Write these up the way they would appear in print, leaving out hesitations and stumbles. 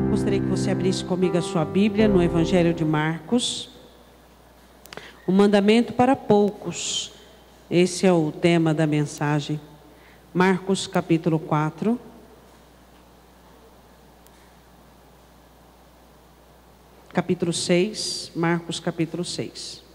Gostaria que você abrisse comigo a sua Bíblia no Evangelho de Marcos. O mandamento para poucos. Esse é o tema da mensagem. Marcos capítulo 4. Capítulo 6. Marcos capítulo 6.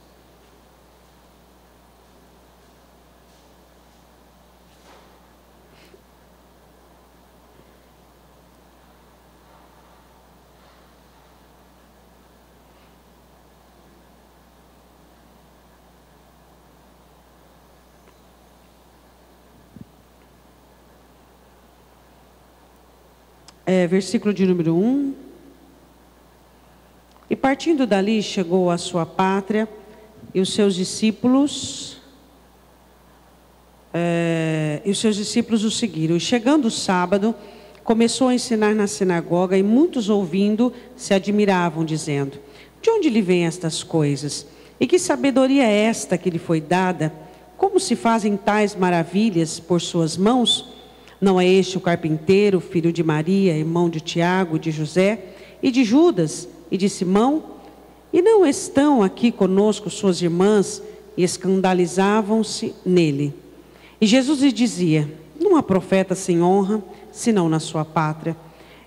Versículo de número 1. E partindo dali, chegou à sua pátria, e os seus discípulos o seguiram. E chegando o sábado, começou a ensinar na sinagoga, e muitos ouvindo se admiravam, dizendo: de onde lhe vêm estas coisas? E que sabedoria é esta que lhe foi dada? Como se fazem tais maravilhas por suas mãos? Não é este o carpinteiro, filho de Maria, irmão de Tiago, de José, e de Judas, e de Simão? E não estão aqui conosco suas irmãs? E escandalizavam-se nele. E Jesus lhe dizia: não há profeta sem honra, senão na sua pátria,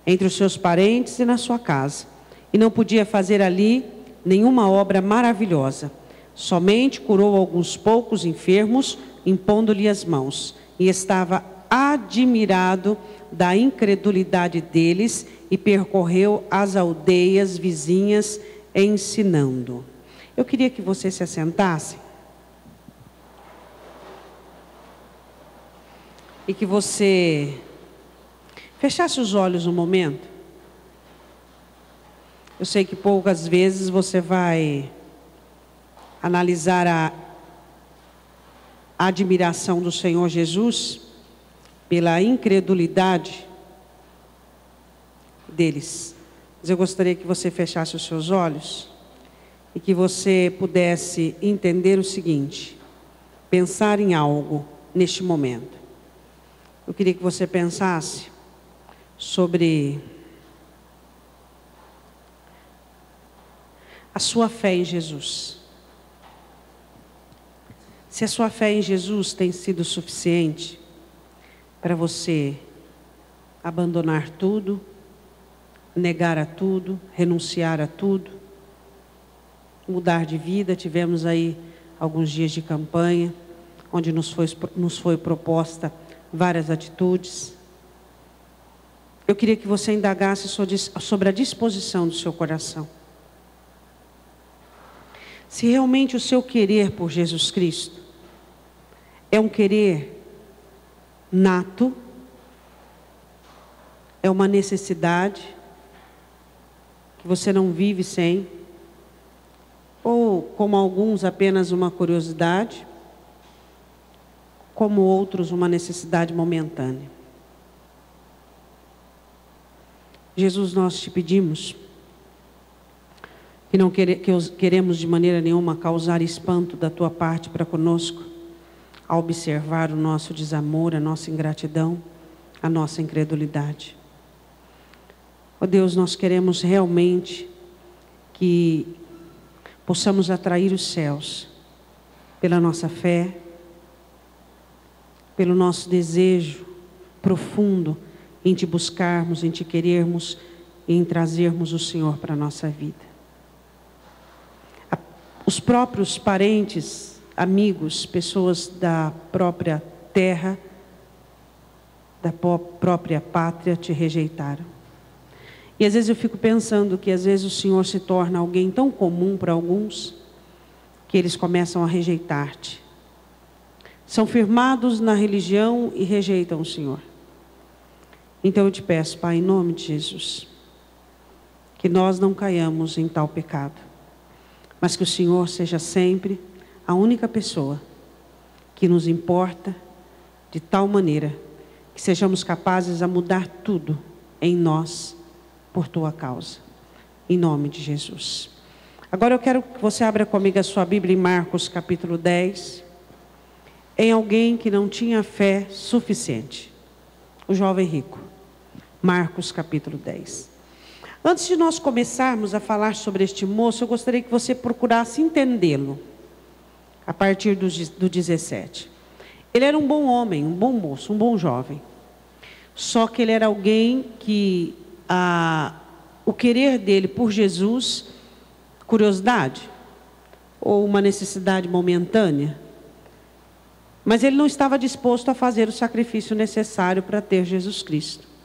entre os seus parentes e na sua casa. E não podia fazer ali nenhuma obra maravilhosa. Somente curou alguns poucos enfermos, impondo-lhe as mãos. E estava admirado da incredulidade deles, e percorreu as aldeias vizinhas ensinando. Eu queria que você se assentasse e que você fechasse os olhos um momento. Eu sei que poucas vezes você vai analisar a admiração do Senhor Jesus pela incredulidade deles. Mas eu gostaria que você fechasse os seus olhos e que você pudesse entender o seguinte, pensar em algo neste momento. Eu queria que você pensasse sobre a sua fé em Jesus. Se a sua fé em Jesus tem sido suficiente para você abandonar tudo, negar a tudo, renunciar a tudo, mudar de vida. Tivemos aí alguns dias de campanha, onde nos foi proposta várias atitudes. Eu queria que você indagasse sobre a disposição do seu coração. Se realmente o seu querer por Jesus Cristo é um querer nato, é uma necessidade que você não vive sem, ou como alguns apenas uma curiosidade, como outros uma necessidade momentânea. Jesus, nós te pedimos que queremos de maneira nenhuma causar espanto da tua parte para conosco, ao observar o nosso desamor, a nossa ingratidão, a nossa incredulidade. Ó Deus, nós queremos realmente que possamos atrair os céus pela nossa fé, pelo nosso desejo profundo em te buscarmos, em te querermos e em trazermos o Senhor para a nossa vida. Os próprios parentes, amigos, pessoas da própria terra, da própria pátria te rejeitaram. E às vezes eu fico pensando que às vezes o Senhor se torna alguém tão comum para alguns, que eles começam a rejeitar-te. São firmados na religião e rejeitam o Senhor. Então eu te peço, Pai, em nome de Jesus, que nós não caiamos em tal pecado, mas que o Senhor seja sempre a única pessoa que nos importa, de tal maneira que sejamos capazes a mudar tudo em nós por tua causa, em nome de Jesus. Agora eu quero que você abra comigo a sua Bíblia em Marcos capítulo 10, em alguém que não tinha fé suficiente, o jovem rico. Marcos capítulo 10. Antes de nós começarmos a falar sobre este moço, eu gostaria que você procurasse entendê-lo, a partir do 17. Ele era um bom homem, um bom moço, um bom jovem. Só que ele era alguém que o querer dele por Jesus, curiosidade, ou uma necessidade momentânea, mas ele não estava disposto a fazer o sacrifício necessário para ter Jesus Cristo.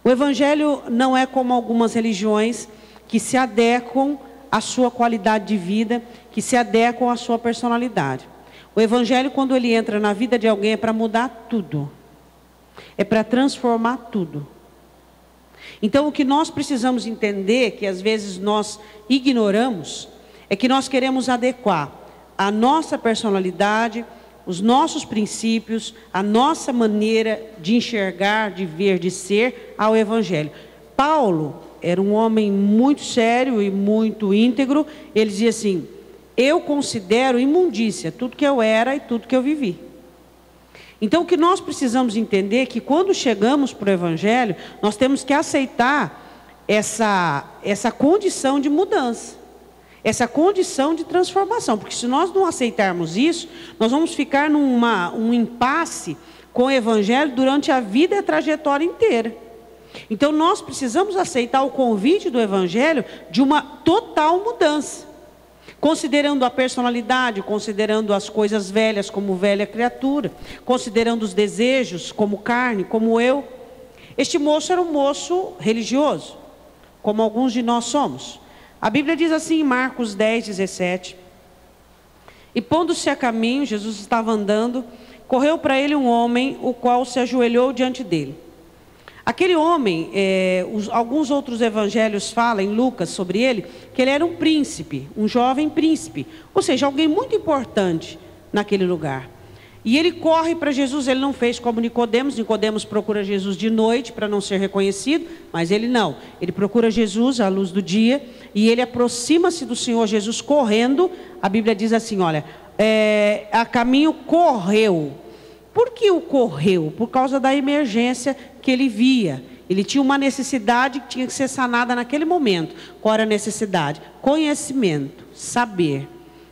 O Evangelho não é como algumas religiões que se adequam à sua qualidade de vida, que se adequam à sua personalidade. O Evangelho, quando ele entra na vida de alguém, é para mudar tudo. É para transformar tudo. Então, o que nós precisamos entender, que às vezes nós ignoramos, é que nós queremos adequar a nossa personalidade, os nossos princípios, a nossa maneira de enxergar, de ver, de ser ao Evangelho. Paulo era um homem muito sério e muito íntegro. Ele dizia assim: eu considero imundícia tudo que eu era e tudo que eu vivi. Então o que nós precisamos entender é que quando chegamos para o Evangelho, nós temos que aceitar essa condição de mudança. Essa condição de transformação, porque se nós não aceitarmos isso, nós vamos ficar num impasse com o Evangelho durante a vida e a trajetória inteira. Então nós precisamos aceitar o convite do Evangelho de uma total mudança, considerando a personalidade, considerando as coisas velhas como velha criatura, considerando os desejos como carne, como eu. Este moço era um moço religioso, como alguns de nós somos. A Bíblia diz assim em Marcos 10, 17. E pondo-se a caminho, Jesus estava andando, correu para ele um homem, o qual se ajoelhou diante dele. Aquele homem, alguns outros evangelhos falam em Lucas sobre ele, que ele era um príncipe, um jovem príncipe, ou seja, alguém muito importante naquele lugar. E ele corre para Jesus. Ele não fez como Nicodemos. Nicodemos procura Jesus de noite para não ser reconhecido, mas ele não. Ele procura Jesus à luz do dia e ele aproxima-se do Senhor Jesus correndo. A Bíblia diz assim, olha, a caminho correu. Por que o correu? Por causa da emergência que ele via. Ele tinha uma necessidade que tinha que ser sanada naquele momento. Qual era a necessidade? Conhecimento, saber.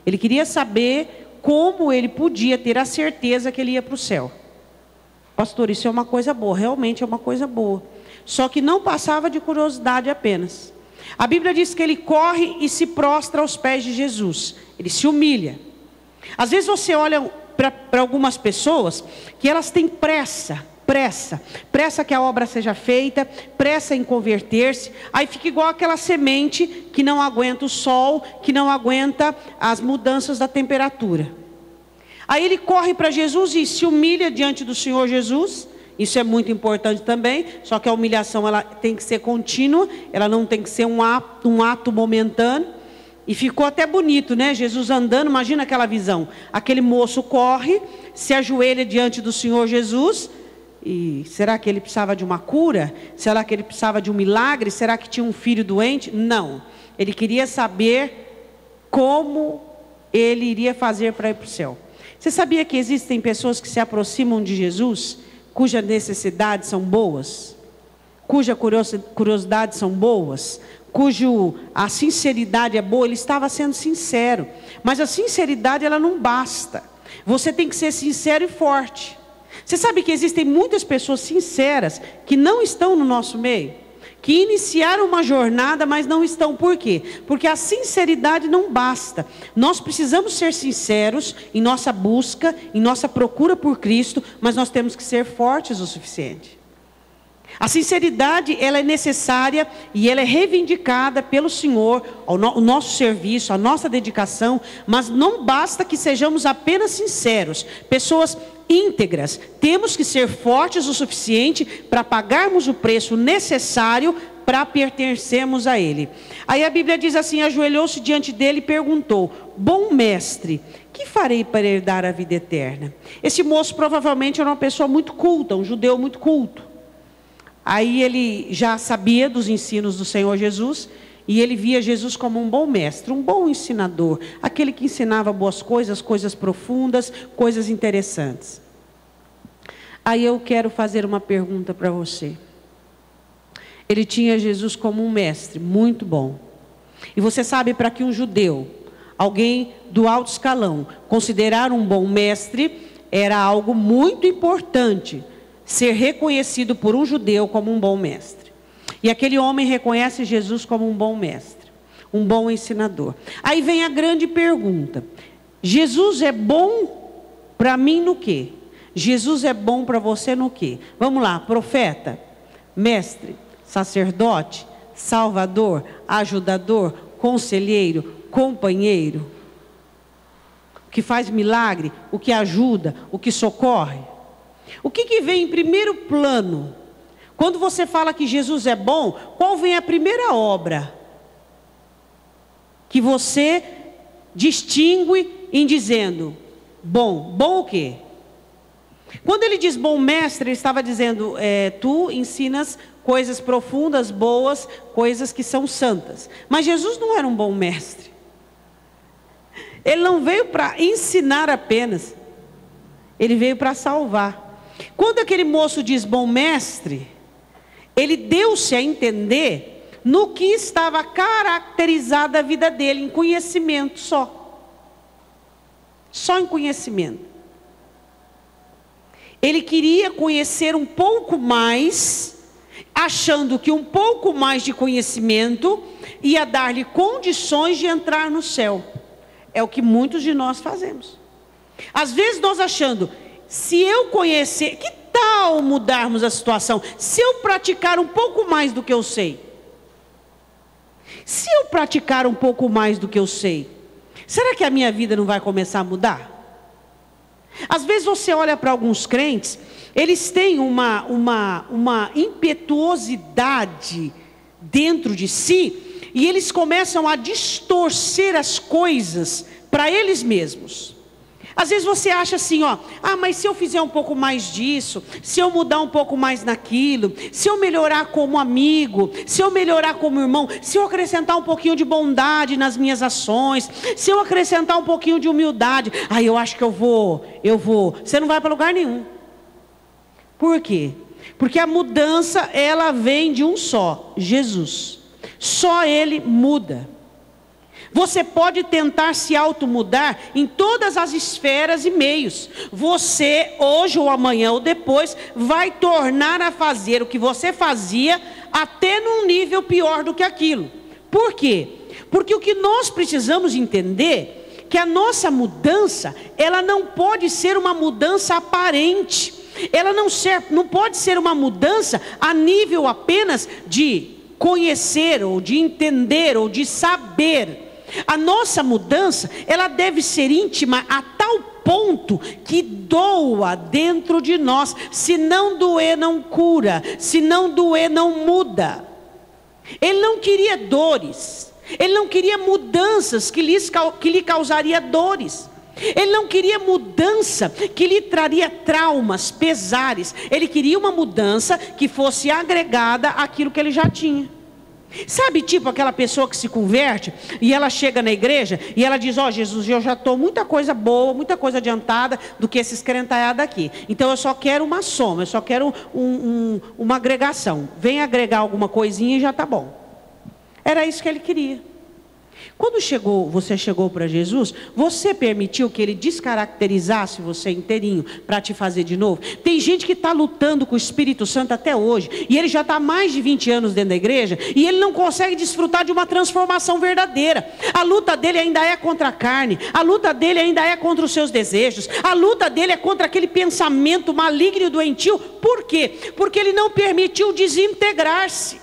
Ele queria saber como ele podia ter a certeza que ele ia para o céu. Pastor, isso é uma coisa boa, realmente é uma coisa boa. Só que não passava de curiosidade apenas. A Bíblia diz que ele corre e se prostra aos pés de Jesus. Ele se humilha. Às vezes você olha para algumas pessoas que elas têm pressa que a obra seja feita, pressa em converter-se, aí fica igual aquela semente que não aguenta o sol, que não aguenta as mudanças da temperatura. Aí ele corre para Jesus e se humilha diante do Senhor Jesus. Isso é muito importante também, só que a humilhação ela tem que ser contínua, ela não tem que ser um ato momentâneo. E ficou até bonito, né? Jesus andando, imagina aquela visão. Aquele moço corre, se ajoelha diante do Senhor Jesus. E será que ele precisava de uma cura? Será que ele precisava de um milagre? Será que tinha um filho doente? Não. Ele queria saber como ele iria fazer para ir para o céu. Você sabia que existem pessoas que se aproximam de Jesus, cujas necessidades são boas? Cuja curiosidade são boas? A sinceridade é boa? Ele estava sendo sincero. Mas a sinceridade ela não basta. Você tem que ser sincero e forte. Você sabe que existem muitas pessoas sinceras que não estão no nosso meio, que iniciaram uma jornada, mas não estão. Por quê? Porque a sinceridade não basta. Nós precisamos ser sinceros em nossa busca, em nossa procura por Cristo, mas nós temos que ser fortes o suficiente. A sinceridade ela é necessária e ela é reivindicada pelo Senhor, o nosso serviço, a nossa dedicação, mas não basta que sejamos apenas sinceros, pessoas íntegras. Temos que ser fortes o suficiente para pagarmos o preço necessário para pertencermos a Ele. Aí a Bíblia diz assim, ajoelhou-se diante dele e perguntou, bom mestre, que farei para herdar a vida eterna? Esse moço provavelmente era uma pessoa muito culta, um judeu muito culto. Aí ele já sabia dos ensinos do Senhor Jesus, e ele via Jesus como um bom mestre, um bom ensinador, aquele que ensinava boas coisas, coisas profundas, coisas interessantes. Aí eu quero fazer uma pergunta para você. Ele tinha Jesus como um mestre muito bom. E você sabe, para que um judeu, alguém do alto escalão, considerar um bom mestre, era algo muito importante, ser reconhecido por um judeu como um bom mestre. E aquele homem reconhece Jesus como um bom mestre, um bom ensinador. Aí vem a grande pergunta: Jesus é bom para mim no quê? Jesus é bom para você no quê? Vamos lá: profeta, mestre, sacerdote, salvador, ajudador, conselheiro, companheiro, o que faz milagre, o que ajuda, o que socorre. O que vem em primeiro plano? Quando você fala que Jesus é bom, qual vem a primeira obra que você distingue em dizendo bom? Bom o quê? Quando ele diz bom mestre, ele estava dizendo, tu ensinas coisas profundas, boas, coisas que são santas. Mas Jesus não era um bom mestre. Ele não veio para ensinar apenas, ele veio para salvar. Quando aquele moço diz bom mestre, ele deu-se a entender no que estava caracterizada a vida dele, em conhecimento só. Só em conhecimento. Ele queria conhecer um pouco mais, achando que um pouco mais de conhecimento ia dar-lhe condições de entrar no céu. É o que muitos de nós fazemos. Às vezes nós achando, se eu conhecer, que tal mudarmos a situação? Se eu praticar um pouco mais do que eu sei. Se eu praticar um pouco mais do que eu sei, será que a minha vida não vai começar a mudar? Às vezes você olha para alguns crentes, eles têm uma impetuosidade dentro de si, e eles começam a distorcer as coisas para eles mesmos. Às vezes você acha assim, mas se eu fizer um pouco mais disso, se eu mudar um pouco mais naquilo, se eu melhorar como amigo, se eu melhorar como irmão, se eu acrescentar um pouquinho de bondade nas minhas ações, se eu acrescentar um pouquinho de humildade, eu acho que eu vou. Você não vai para lugar nenhum. Por quê? Porque a mudança, ela vem de um só, Jesus. Só Ele muda. Você pode tentar se automudar em todas as esferas e meios. Você, hoje ou amanhã ou depois, vai tornar a fazer o que você fazia, até num nível pior do que aquilo. Por quê? Porque o que nós precisamos entender, que a nossa mudança, ela não pode ser uma mudança aparente. Ela não pode ser uma mudança a nível apenas de conhecer, ou de entender, ou de saber. A nossa mudança, ela deve ser íntima a tal ponto que doa dentro de nós. Se não doer, não cura. Se não doer, não muda. Ele não queria dores. Ele não queria mudanças que lhe causaria dores. Ele não queria mudança que lhe traria traumas, pesares. Ele queria uma mudança que fosse agregada àquilo que ele já tinha. Sabe, tipo aquela pessoa que se converte e ela chega na igreja e ela diz: Jesus, eu já estou muita coisa boa, muita coisa adiantada do que esses crentaiados aqui. Então eu só quero uma soma, eu só quero uma agregação. Vem agregar alguma coisinha e já está bom. Era isso que ele queria. Quando você chegou para Jesus, você permitiu que Ele descaracterizasse você inteirinho para te fazer de novo? Tem gente que está lutando com o Espírito Santo até hoje, e ele já está há mais de 20 anos dentro da igreja, e ele não consegue desfrutar de uma transformação verdadeira. A luta dele ainda é contra a carne, a luta dele ainda é contra os seus desejos, a luta dele é contra aquele pensamento maligno e doentio. Por quê? Porque ele não permitiu desintegrar-se.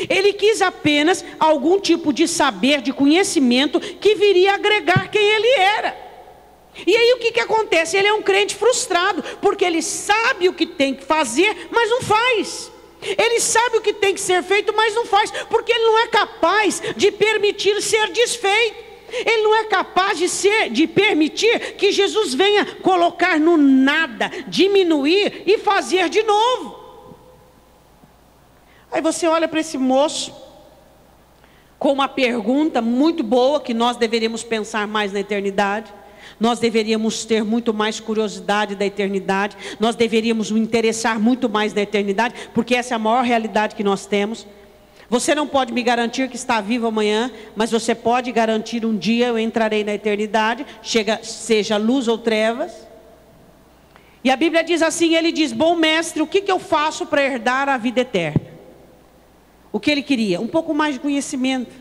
Ele quis apenas algum tipo de saber, de conhecimento que viria agregar quem ele era. E aí o que acontece? Ele é um crente frustrado, porque ele sabe o que tem que fazer, mas não faz. Ele sabe o que tem que ser feito, mas não faz, porque ele não é capaz de permitir ser desfeito. Ele não é capaz de permitir que Jesus venha colocar no nada, diminuir e fazer de novo. Aí você olha para esse moço com uma pergunta muito boa, que nós deveríamos pensar mais na eternidade. Nós deveríamos ter muito mais curiosidade da eternidade. Nós deveríamos nos interessar muito mais na eternidade, porque essa é a maior realidade que nós temos. Você não pode me garantir que está vivo amanhã, mas você pode garantir um dia eu entrarei na eternidade, seja luz ou trevas. E a Bíblia diz assim, ele diz, bom mestre, o que eu faço para herdar a vida eterna? O que ele queria? Um pouco mais de conhecimento.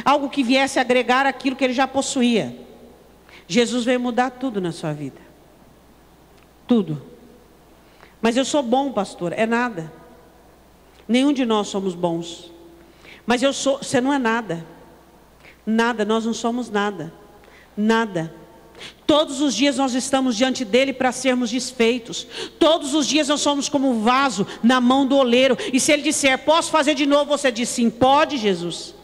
Algo que viesse agregar aquilo que ele já possuía. Jesus veio mudar tudo na sua vida. Tudo. Mas eu sou bom, pastor. É nada. Nenhum de nós somos bons. Mas você não é nada. Nada, nós não somos nada. Nada. Todos os dias nós estamos diante dele para sermos desfeitos. Todos os dias nós somos como um vaso na mão do oleiro. E se ele disser, posso fazer de novo? Você diz sim, pode, Jesus.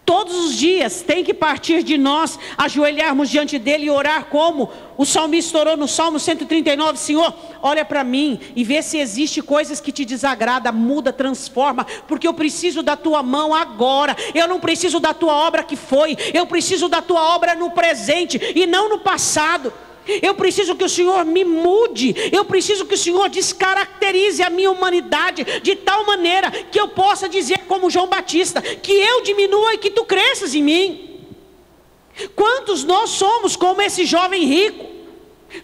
Todos os dias tem que partir de nós, ajoelharmos diante dele e orar como o salmista orou no Salmo 139, Senhor, olha para mim e vê se existe coisas que te desagradam, muda, transforma, porque eu preciso da tua mão agora, eu não preciso da tua obra que foi, eu preciso da tua obra no presente e não no passado. Eu preciso que o Senhor me mude. Eu preciso que o Senhor descaracterize a minha humanidade de tal maneira que eu possa dizer como João Batista, que eu diminua e que tu cresças em mim. Quantos nós somos como esse jovem rico?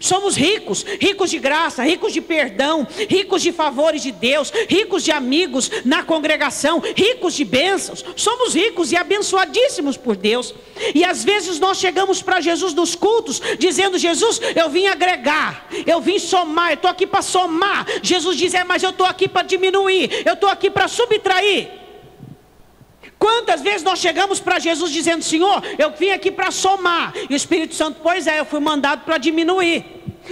Somos ricos, ricos de graça, ricos de perdão, ricos de favores de Deus, ricos de amigos na congregação, ricos de bênçãos. Somos ricos e abençoadíssimos por Deus. E às vezes nós chegamos para Jesus nos cultos dizendo, Jesus, eu vim agregar, eu vim somar, eu estou aqui para somar. Jesus diz, mas eu estou aqui para diminuir, eu estou aqui para subtrair. Quantas vezes nós chegamos para Jesus dizendo, Senhor, eu vim aqui para somar. E o Espírito Santo, pois é, eu fui mandado para diminuir.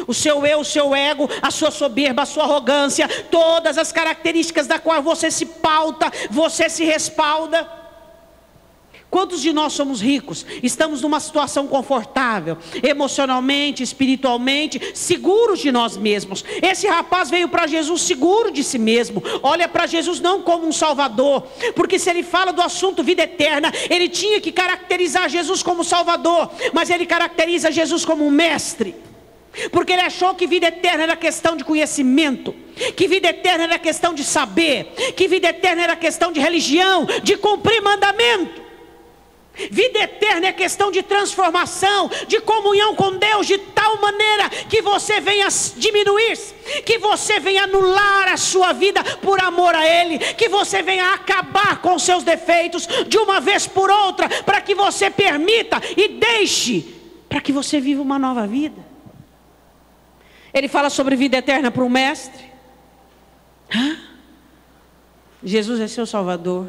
O seu eu, o seu ego, a sua soberba, a sua arrogância, todas as características da qual você se pauta, você se respalda. Quantos de nós somos ricos? Estamos numa situação confortável, emocionalmente, espiritualmente, seguros de nós mesmos. Esse rapaz veio para Jesus seguro de si mesmo. Olha para Jesus não como um salvador, porque se ele fala do assunto vida eterna, ele tinha que caracterizar Jesus como salvador, mas ele caracteriza Jesus como um mestre. Porque ele achou que vida eterna era questão de conhecimento, que vida eterna era questão de saber, que vida eterna era questão de religião, de cumprir mandamento. Vida eterna é questão de transformação, de comunhão com Deus, de tal maneira que você venha diminuir-se, que você venha anular a sua vida por amor a Ele, que você venha acabar com seus defeitos de uma vez por outra, para que você permita e deixe, para que você viva uma nova vida. Ele fala sobre vida eterna para o mestre. Jesus é seu Salvador.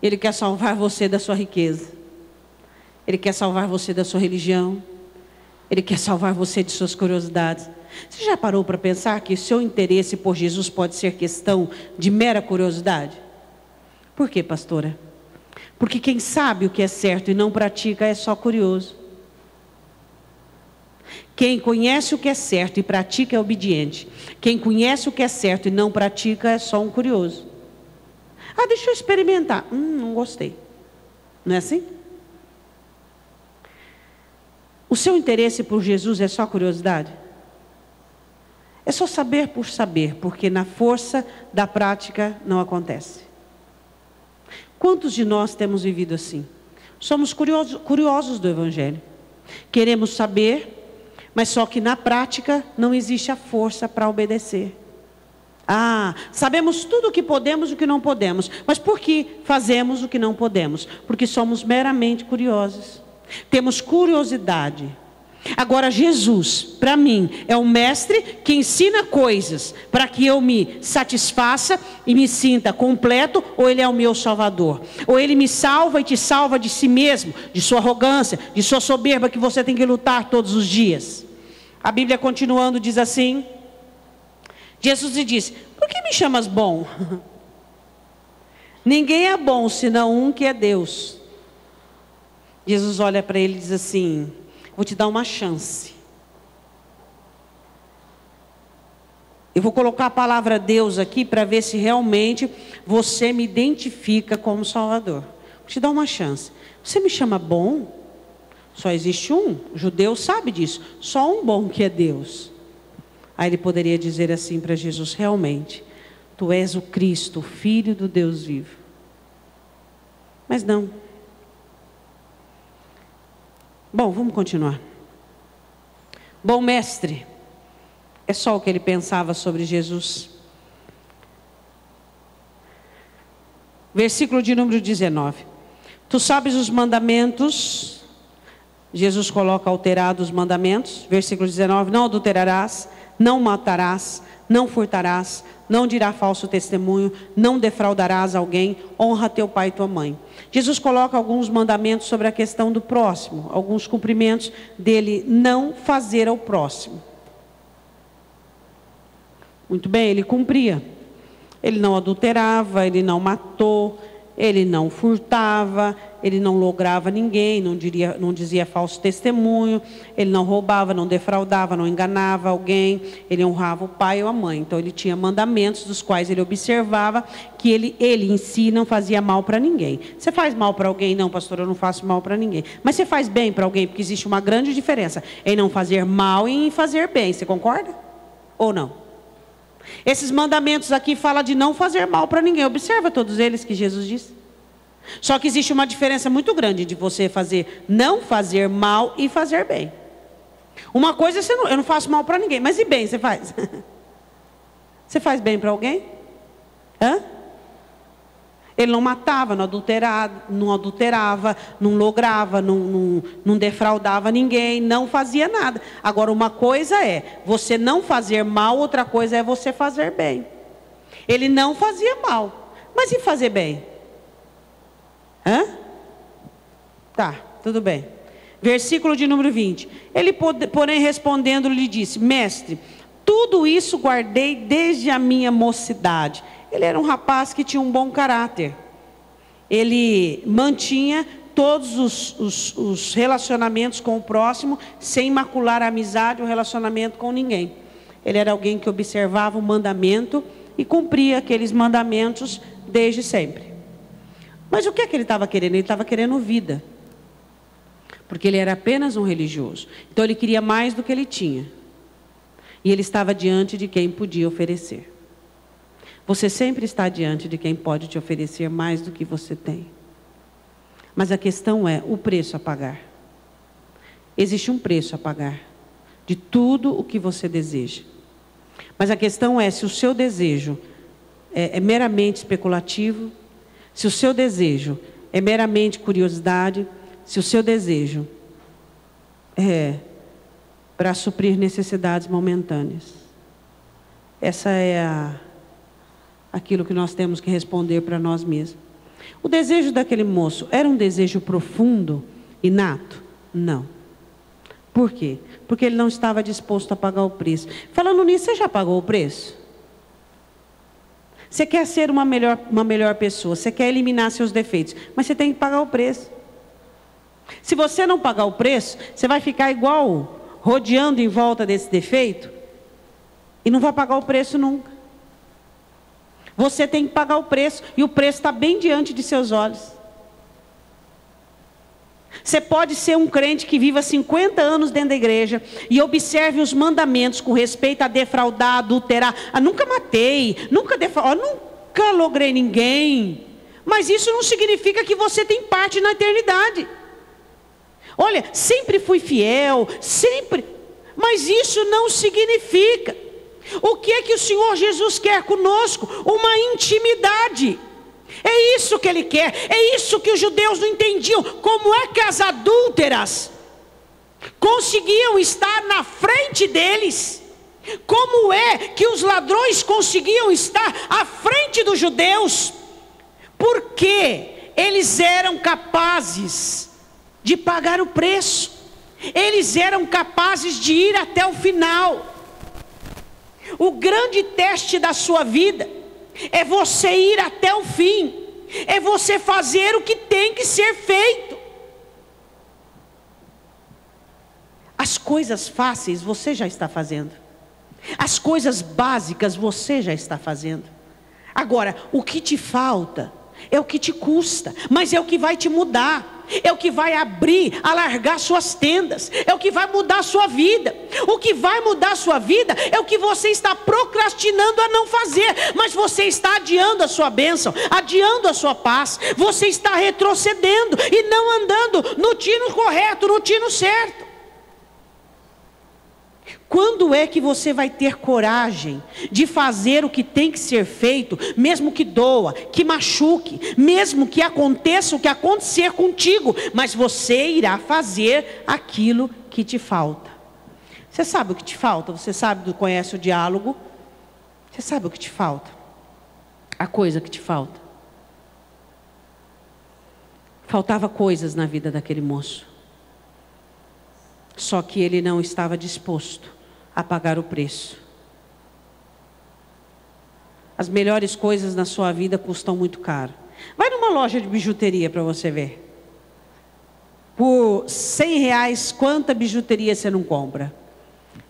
Ele quer salvar você da sua riqueza. Ele quer salvar você da sua religião. Ele quer salvar você de suas curiosidades. Você já parou para pensar que seu interesse por Jesus pode ser questão de mera curiosidade? Por quê, pastora? Porque quem sabe o que é certo e não pratica é só curioso. Quem conhece o que é certo e pratica é obediente. Quem conhece o que é certo e não pratica é só um curioso. Deixa eu experimentar. Não gostei. Não é assim? O seu interesse por Jesus é só curiosidade? É só saber por saber, porque na força da prática não acontece. Quantos de nós temos vivido assim? Somos curiosos do Evangelho. Queremos saber, mas só que na prática não existe a força para obedecer. Sabemos tudo o que podemos e o que não podemos. Mas por que fazemos o que não podemos? Porque somos meramente curiosos. Temos curiosidade. Agora Jesus, para mim, é um mestre que ensina coisas para que eu me satisfaça e me sinta completo, ou ele é o meu salvador? Ou ele me salva e te salva de si mesmo, de sua arrogância, de sua soberba que você tem que lutar todos os dias? A Bíblia continuando diz assim, Jesus lhe disse, por que me chamas bom? Ninguém é bom senão um que é Deus. Jesus olha para ele e diz assim, vou te dar uma chance. Eu vou colocar a palavra Deus aqui para ver se realmente você me identifica como Salvador. Vou te dar uma chance. Você me chama bom? Só existe um, o judeu sabe disso, só um bom que é Deus. Aí ele poderia dizer assim para Jesus, realmente, Tu és o Cristo, o Filho do Deus vivo. Mas não. Bom, vamos continuar. Bom mestre, é só o que ele pensava sobre Jesus. Versículo de número 19. Tu sabes os mandamentos. Jesus coloca alterados os mandamentos. Versículo 19. Não adulterarás, não matarás, não furtarás, não dirá falso testemunho, não defraudarás alguém, honra teu pai e tua mãe. Jesus coloca alguns mandamentos sobre a questão do próximo, alguns cumprimentos dele não fazer ao próximo. Muito bem, ele cumpria. Ele não adulterava, ele não matou, ele não furtava, ele não lograva ninguém, não dizia falso testemunho, ele não roubava, não defraudava, não enganava alguém, ele honrava o pai ou a mãe. Então ele tinha mandamentos dos quais ele observava que ele em si não fazia mal para ninguém. Você faz mal para alguém? Não, pastor, eu não faço mal para ninguém. Mas você faz bem para alguém? Porque existe uma grande diferença em não fazer mal e em fazer bem. Você concorda? Ou não? Esses mandamentos aqui falam de não fazer mal para ninguém. Observa todos eles que Jesus disse. Só que existe uma diferença muito grande de você não fazer mal e fazer bem. Uma coisa é eu não faço mal para ninguém, mas e bem você faz? Você faz bem para alguém? Hã? Ele não matava, não adulterava, não lograva, não defraudava ninguém, não fazia nada. Agora, uma coisa é você não fazer mal, outra coisa é você fazer bem. Ele não fazia mal, mas e fazer bem? Hã? Tá, tudo bem. Versículo de número 20. Ele, porém, respondendo, lhe disse: Mestre, tudo isso guardei desde a minha mocidade. Ele era um rapaz que tinha um bom caráter. Ele mantinha todos os relacionamentos com o próximo, sem macular a amizade ou relacionamento com ninguém. Ele era alguém que observava o mandamento e cumpria aqueles mandamentos desde sempre. Mas o que é que ele estava querendo? Ele estava querendo vida. Porque ele era apenas um religioso. Então ele queria mais do que ele tinha. E ele estava diante de quem podia oferecer. Você sempre está diante de quem pode te oferecer mais do que você tem. Mas a questão é o preço a pagar. Existe um preço a pagar de tudo o que você deseja. Mas a questão é se o seu desejo é meramente especulativo, se o seu desejo é meramente curiosidade, se o seu desejo é para suprir necessidades momentâneas. Essa é aquilo que nós temos que responder para nós mesmos. O desejo daquele moço era um desejo profundo, inato? Não. Por quê? Porque ele não estava disposto a pagar o preço. Falando nisso, você já pagou o preço? Você quer ser uma melhor pessoa, você quer eliminar seus defeitos, mas você tem que pagar o preço. Se você não pagar o preço, você vai ficar igual, rodeando em volta desse defeito, e não vai pagar o preço nunca. Você tem que pagar o preço, e o preço está bem diante de seus olhos. Você pode ser um crente que viva 50 anos dentro da igreja e observe os mandamentos com respeito a defraudar, adulterar. Nunca matei, nunca logrei ninguém. Mas isso não significa que você tem parte na eternidade. Olha, sempre fui fiel, sempre. Mas isso não significa. O que é que o Senhor Jesus quer conosco? Uma intimidade. É isso que Ele quer. É isso que os judeus não entendiam. Como é que as adúlteras conseguiam estar na frente deles? Como é que os ladrões conseguiam estar à frente dos judeus? Porque eles eram capazes de pagar o preço. Eles eram capazes de ir até o final. O grande teste da sua vida é você ir até o fim. É você fazer o que tem que ser feito. As coisas fáceis você já está fazendo. As coisas básicas você já está fazendo. Agora, o que te falta é o que te custa, mas é o que vai te mudar, é o que vai abrir, alargar suas tendas, é o que vai mudar a sua vida. O que vai mudar a sua vida é o que você está procrastinando a não fazer, mas você está adiando a sua bênção, adiando a sua paz, você está retrocedendo e não andando no tino correto, no tino certo. Quando é que você vai ter coragem de fazer o que tem que ser feito, mesmo que doa, que machuque, mesmo que aconteça o que acontecer contigo, mas você irá fazer aquilo que te falta? Você sabe o que te falta? Você conhece o diálogo? Você sabe o que te falta? A coisa que te falta. Faltava coisas na vida daquele moço. Só que ele não estava disposto a pagar o preço. As melhores coisas na sua vida custam muito caro. Vai numa loja de bijuteria para você ver. Por R$100, quanta bijuteria você não compra?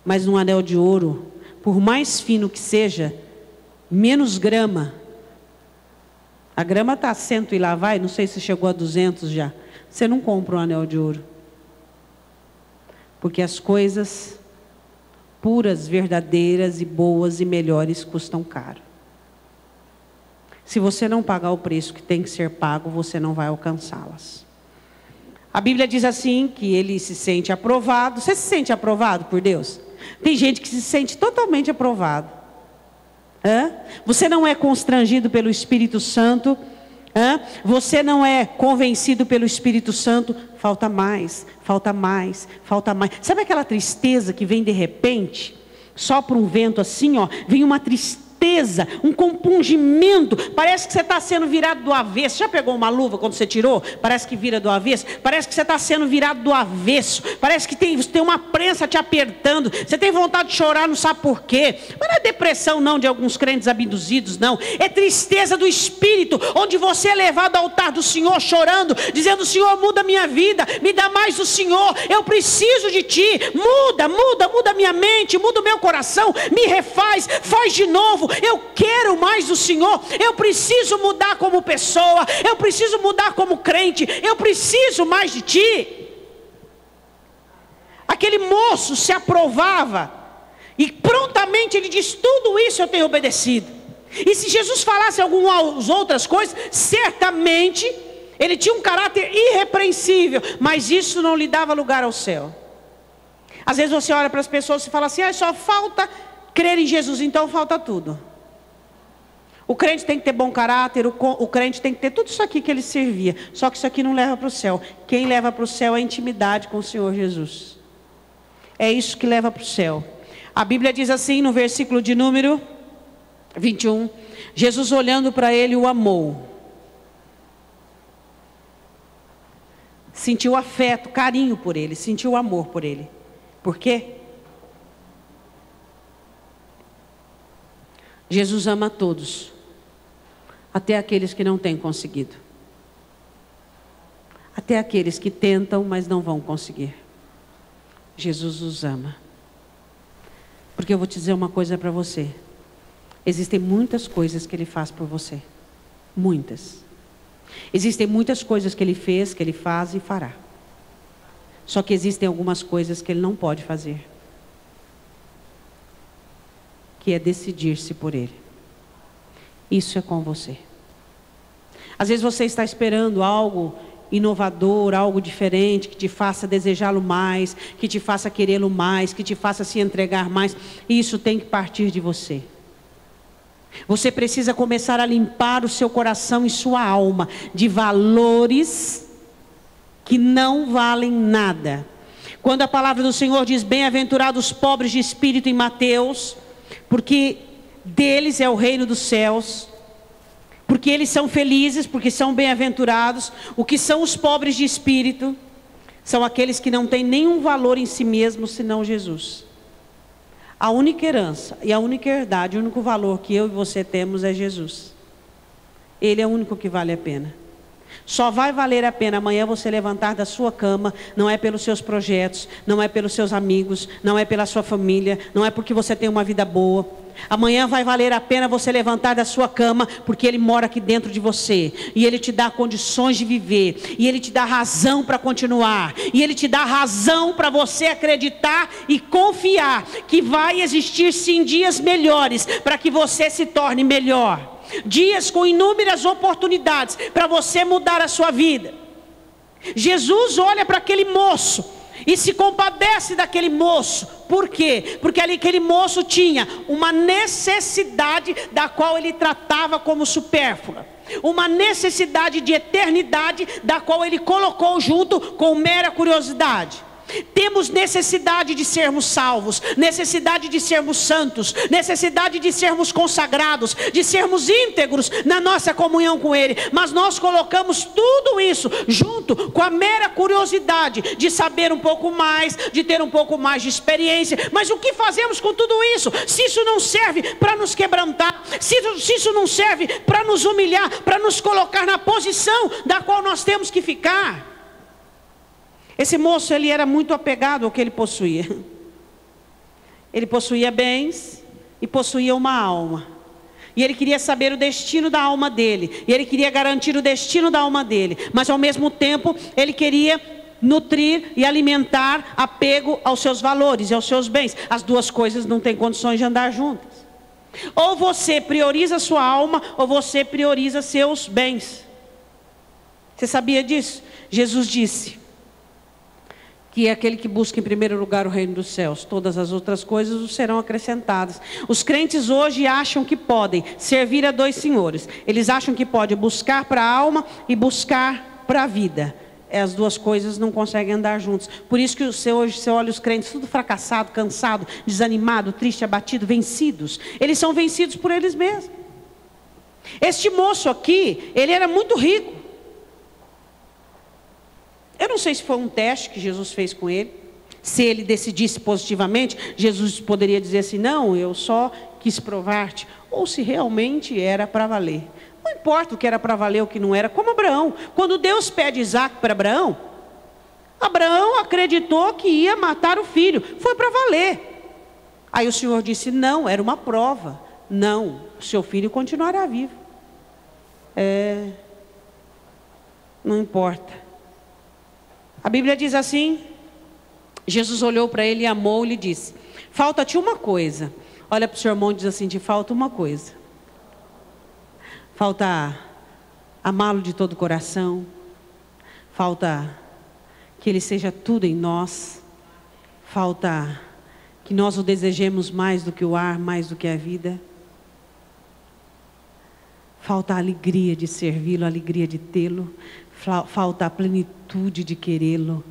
Mas num anel de ouro, por mais fino que seja, menos grama. A grama está a 100 e lá vai, não sei se chegou a 200 já. Você não compra um anel de ouro. Porque as coisas puras, verdadeiras e boas e melhores custam caro. Se você não pagar o preço que tem que ser pago, você não vai alcançá-las. A Bíblia diz assim, que ele se sente aprovado. Você se sente aprovado por Deus? Tem gente que se sente totalmente aprovado. Você não é constrangido pelo Espírito Santo? Você não é convencido pelo Espírito Santo? Falta mais, falta mais, falta mais. Sabe aquela tristeza que vem de repente? Sopra um vento assim, ó, vem uma tristeza, um compungimento. Parece que você está sendo virado do avesso. Já pegou uma luva quando você tirou? Parece que vira do avesso. Parece que você está sendo virado do avesso. Parece que tem uma prensa te apertando. Você tem vontade de chorar, não sabe por quê. Mas não é depressão não de alguns crentes abduzidos, não. É tristeza do espírito, onde você é levado ao altar do Senhor chorando, dizendo: Senhor, muda a minha vida, me dá mais do Senhor, eu preciso de Ti. Muda a minha mente, muda o meu coração, me refaz, faz de novo. Eu quero mais do Senhor, eu preciso mudar como pessoa, eu preciso mudar como crente, eu preciso mais de Ti. Aquele moço se aprovava e prontamente ele diz: tudo isso eu tenho obedecido. E se Jesus falasse algumas outras coisas, certamente ele tinha um caráter irrepreensível, mas isso não lhe dava lugar ao céu. Às vezes você olha para as pessoas e fala assim: só falta crer em Jesus, então falta tudo. O crente tem que ter bom caráter, o crente tem que ter tudo isso aqui que ele servia. Só que isso aqui não leva para o céu. Quem leva para o céu é a intimidade com o Senhor Jesus. É isso que leva para o céu. A Bíblia diz assim no versículo de número 21. Jesus, olhando para ele, o amou. Sentiu afeto, carinho por ele, sentiu amor por ele. Por quê? Jesus ama a todos, até aqueles que não têm conseguido, até aqueles que tentam, mas não vão conseguir. Jesus os ama. Porque eu vou te dizer uma coisa para você: existem muitas coisas que Ele faz por você, muitas. Existem muitas coisas que Ele fez, que Ele faz e fará. Só que existem algumas coisas que Ele não pode fazer, que é decidir-se por Ele. Isso é com você. Às vezes você está esperando algo inovador, algo diferente, que te faça desejá-lo mais, que te faça querê-lo mais, que te faça se entregar mais. E isso tem que partir de você. Você precisa começar a limpar o seu coração e sua alma de valores que não valem nada. Quando a palavra do Senhor diz: bem-aventurados os pobres de espírito, em Mateus, porque deles é o reino dos céus, porque eles são felizes, porque são bem-aventurados. O que são os pobres de espírito? São aqueles que não têm nenhum valor em si mesmos senão Jesus. A única herança e a única herdade, o único valor que eu e você temos é Jesus. Ele é o único que vale a pena. Só vai valer a pena amanhã você levantar da sua cama, não é pelos seus projetos, não é pelos seus amigos, não é pela sua família, não é porque você tem uma vida boa. Amanhã vai valer a pena você levantar da sua cama, porque Ele mora aqui dentro de você. E Ele te dá condições de viver. E Ele te dá razão para continuar. E Ele te dá razão para você acreditar e confiar que vai existir sim dias melhores para que você se torne melhor. Dias com inúmeras oportunidades para você mudar a sua vida. Jesus olha para aquele moço e se compadece daquele moço. Por quê? Porque aquele moço tinha uma necessidade da qual ele tratava como supérflua. Uma necessidade de eternidade da qual ele colocou junto com mera curiosidade. Temos necessidade de sermos salvos, necessidade de sermos santos, necessidade de sermos consagrados, de sermos íntegros na nossa comunhão com Ele. Mas nós colocamos tudo isso junto com a mera curiosidade de saber um pouco mais, de ter um pouco mais de experiência. Mas o que fazemos com tudo isso? Se isso não serve para nos quebrantar, se isso não serve para nos humilhar, para nos colocar na posição da qual nós temos que ficar. Esse moço, ele era muito apegado ao que ele possuía. Ele possuía bens e possuía uma alma. E ele queria saber o destino da alma dele. E ele queria garantir o destino da alma dele. Mas ao mesmo tempo, ele queria nutrir e alimentar apego aos seus valores e aos seus bens. As duas coisas não têm condições de andar juntas. Ou você prioriza a sua alma, ou você prioriza seus bens. Você sabia disso? Jesus disse que é aquele que busca em primeiro lugar o reino dos céus, todas as outras coisas os serão acrescentadas. Os crentes hoje acham que podem servir a dois senhores. Eles acham que podem buscar para a alma e buscar para a vida. As duas coisas não conseguem andar juntos. Por isso que hoje você olha os crentes tudo fracassado, cansado, desanimado, triste, abatido, vencidos. Eles são vencidos por eles mesmos. Este moço aqui, ele era muito rico. Eu não sei se foi um teste que Jesus fez com ele. Se ele decidisse positivamente, Jesus poderia dizer assim: não, eu só quis provar-te. Ou se realmente era para valer. Não importa o que era para valer ou o que não era. Como Abraão. Quando Deus pede Isaac para Abraão, Abraão acreditou que ia matar o filho. Foi para valer. Aí o Senhor disse: não, era uma prova. Não, o seu filho continuará vivo. Não importa. A Bíblia diz assim: Jesus olhou para ele, amou e lhe disse: falta-te uma coisa. Olha para o seu irmão e diz assim: te falta uma coisa. Falta amá-lo de todo o coração. Falta que Ele seja tudo em nós. Falta que nós o desejemos mais do que o ar, mais do que a vida. Falta a alegria de servi-lo, a alegria de tê-lo. Falta a plenitude de querê-lo.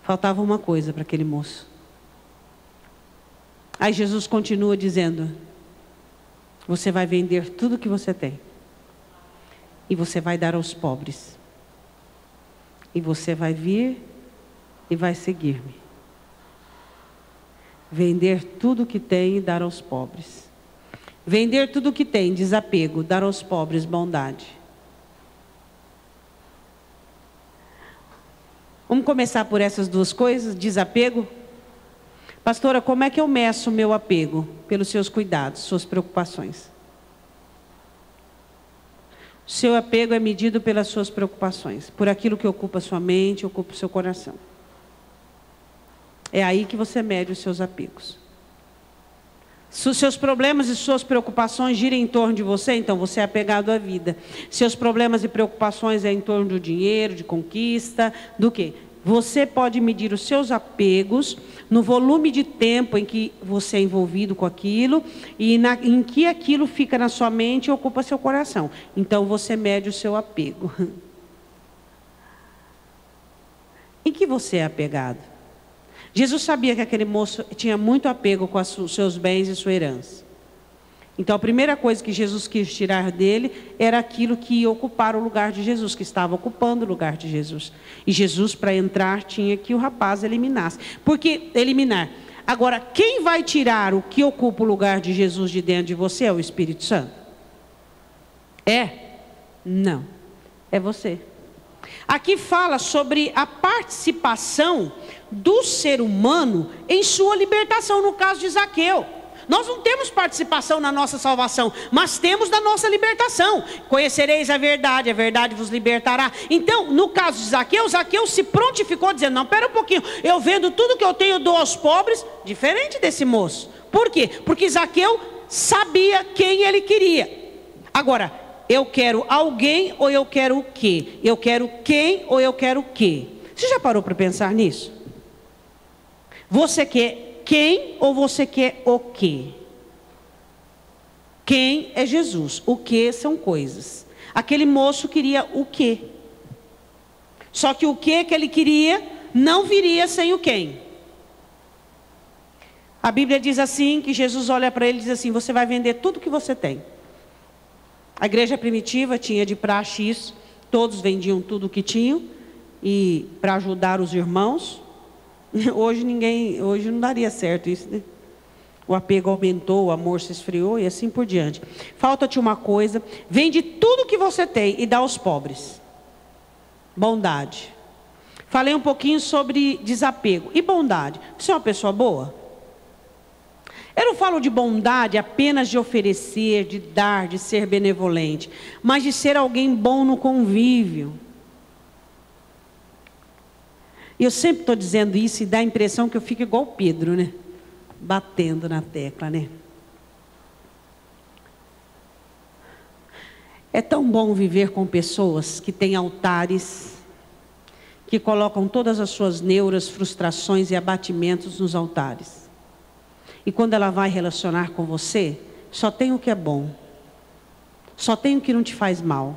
Faltava uma coisa para aquele moço. Aí Jesus continua dizendo: você vai vender tudo que você tem. E você vai dar aos pobres. E você vai vir e vai seguir-me. Vender tudo que tem e dar aos pobres. Vender tudo que tem, desapego. Dar aos pobres, bondade. Vamos começar por essas duas coisas, desapego. Pastora, como é que eu meço o meu apego? Pelos seus cuidados, suas preocupações. O seu apego é medido pelas suas preocupações, por aquilo que ocupa a sua mente, ocupa o seu coração. É aí que você mede os seus apegos. Se os seus problemas e suas preocupações giram em torno de você, então você é apegado à vida. Seus problemas e preocupações é em torno do dinheiro, de conquista, do quê? Você pode medir os seus apegos no volume de tempo em que você é envolvido com aquilo e em que aquilo fica na sua mente e ocupa seu coração. Então você mede o seu apego. Em que você é apegado? Jesus sabia que aquele moço tinha muito apego com os seus bens e sua herança. Então a primeira coisa que Jesus quis tirar dele era aquilo que ia ocupar o lugar de Jesus, que estava ocupando o lugar de Jesus. E Jesus, para entrar, tinha que o rapaz eliminasse. Porque eliminar. Agora, quem vai tirar o que ocupa o lugar de Jesus de dentro de você é o Espírito Santo? Não. É você. Aqui fala sobre a participação do ser humano em sua libertação, no caso de Zaqueu. Nós não temos participação na nossa salvação, mas temos na nossa libertação. Conhecereis a verdade vos libertará. Então, no caso de Zaqueu, Zaqueu se prontificou dizendo, não, pera um pouquinho, eu vendo tudo que eu tenho, dou aos pobres, diferente desse moço. Por quê? Porque Zaqueu sabia quem ele queria. Agora, eu quero alguém ou eu quero o quê? Eu quero quem ou eu quero o quê? Você já parou para pensar nisso? Você quer quem ou você quer o quê? Quem é Jesus, o que são coisas. Aquele moço queria o quê? Só que o que ele queria não viria sem o quem. A Bíblia diz assim, que Jesus olha para ele e diz assim, você vai vender tudo que você tem. A igreja primitiva tinha de praxe isso, todos vendiam tudo o que tinham, e para ajudar os irmãos. Hoje não daria certo isso, né? O apego aumentou, o amor se esfriou e assim por diante. Falta-te uma coisa, vende tudo que você tem e dá aos pobres. Bondade. Falei um pouquinho sobre desapego e bondade. Você é uma pessoa boa? Eu não falo de bondade apenas de oferecer, de dar, de ser benevolente, mas de ser alguém bom no convívio. E eu sempre estou dizendo isso e dá a impressão que eu fico igual Pedro, né? Batendo na tecla, né? É tão bom viver com pessoas que têm altares, que colocam todas as suas neuras, frustrações e abatimentos nos altares. E quando ela vai relacionar com você, só tem o que é bom. Só tem o que não te faz mal.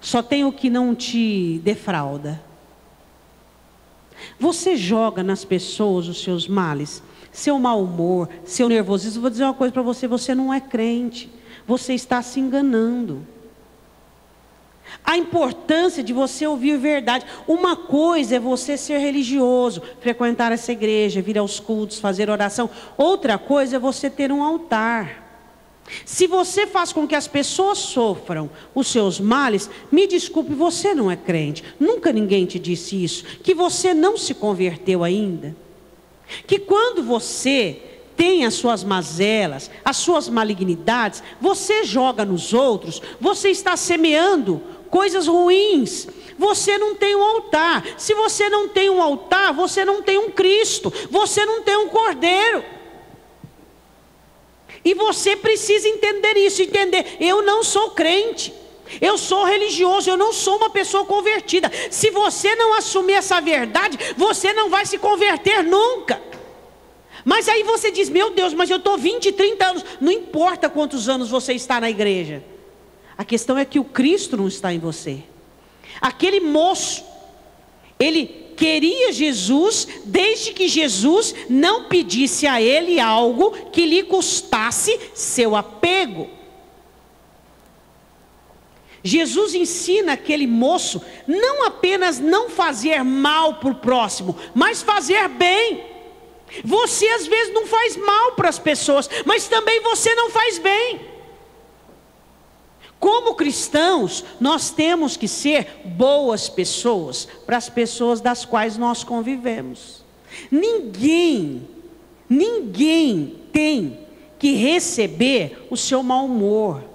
Só tem o que não te defrauda. Você joga nas pessoas os seus males, seu mau humor, seu nervosismo. Vou dizer uma coisa para você, você não é crente. Você está se enganando. A importância de você ouvir verdade. Uma coisa é você ser religioso, frequentar essa igreja, vir aos cultos, fazer oração. Outra coisa é você ter um altar. Se você faz com que as pessoas sofram os seus males, me desculpe, você não é crente. Nunca ninguém te disse isso. Que você não se converteu ainda. Que quando você tem as suas mazelas, as suas malignidades, você joga nos outros, você está semeando coisas ruins. Você não tem um altar. Se você não tem um altar, você não tem um Cristo, você não tem um Cordeiro. E você precisa entender isso, entender, eu não sou crente, eu sou religioso, eu não sou uma pessoa convertida. Se você não assumir essa verdade, você não vai se converter nunca. Mas aí você diz, meu Deus, mas eu estou 20, 30 anos, não importa quantos anos você está na igreja. A questão é que o Cristo não está em você. Aquele moço, ele queria Jesus, desde que Jesus não pedisse a ele algo que lhe custasse seu apego. Jesus ensina aquele moço, não apenas não fazer mal para o próximo, mas fazer bem. Você às vezes não faz mal para as pessoas, mas também você não faz bem. Como cristãos, nós temos que ser boas pessoas para as pessoas das quais nós convivemos. Ninguém tem que receber o seu mau humor,